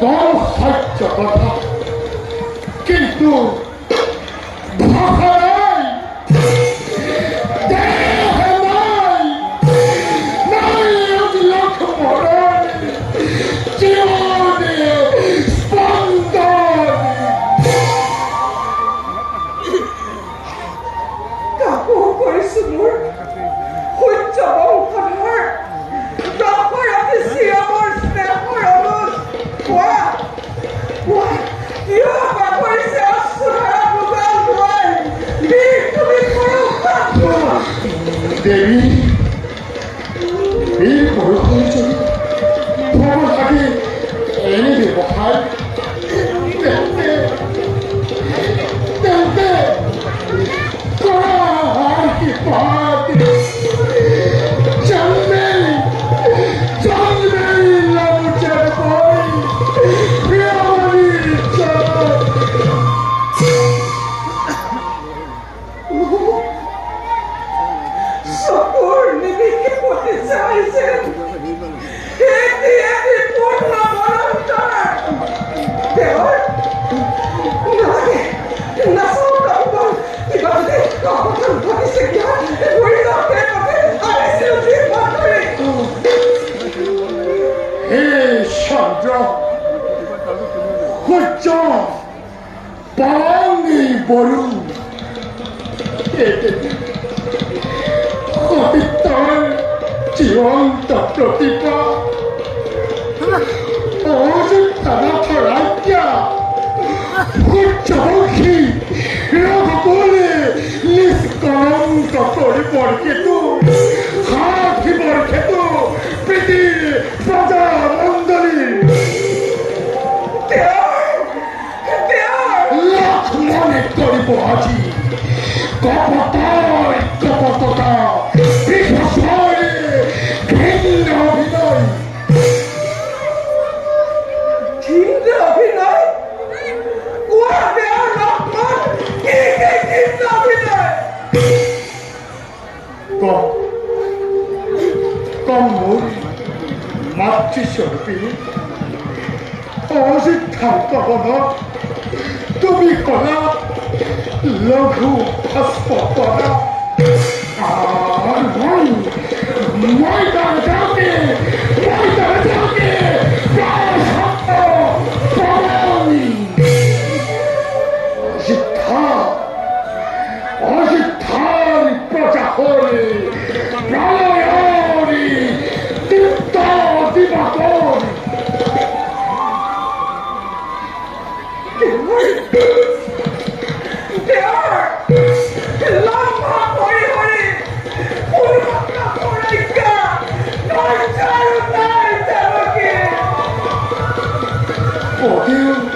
কম সহ্য কথা কিন্তু ভাষা নাই দেহ নাই নাই অবিলখ মরণ জীবনে স্পন্দন কাকো কৰিছো মোৰ সূৰ্য বংশধৰ দশৰথী চিৰমৰ স্নেহৰ অনুজ কোৱা কোৱা কিয় বাগৰিছে অশ্ৰুধাৰা বুজাল ধোৱাই বীৰ তুমি পুৰুষ দেৱী বীৰ পুৰুষৰ যদি তোমাৰ লাগে এনে ব্যৱহাৰ তেন্তে কৰাৰ কৃপাত জন্মেই জন্মেই লাভুচাৰ হৈ প্ৰিয়মণিৰ ইচ্ছাত চকুৰ নিমিষে পতি চাইছে এটি এটি পূৰ্ণ বৰন্তৰ দেৱৰ নালাগে নাচাওঁ কাপোৰ কিবা যদি অঘটন ঘটিছে কিয় ঘূৰি যাওঁ পথে আহিছিল যি বাতৰি হে চন্দ্ৰ সূৰ্য পানী বৰুণ সতীত্বৰ জীৱন্ত প্ৰতিভা অযোধ্যানাথ ৰাজ্ঞা সূৰ্যবংশী ৰঘুকুলে নিষ্কলংক কৰিবৰ হেতু সাধিবৰ হেতু পৃথিৱীৰ প্ৰজা মণ্ডলীৰ লক্ষ্মণে কৰিব আজি কপটৰ কপটতা বিভসৰে ভিন্ন অভিনয় ভিন্ন অভিনয় কোৱা দেৱৰ লক্ষ্মণ কি ভিন্ন অভিনয় কম মোৰ মাতৃস্বৰূপী অযোধ্যাৰ পৱনত তুমি কৰা লঘু ভস্ম কৰা মই তাৰ যাওঁতে অযোধ্যাৰ প্ৰজা হৈ প্ৰলয়ৰি তৃপ্ত দিবাকৰ অধিক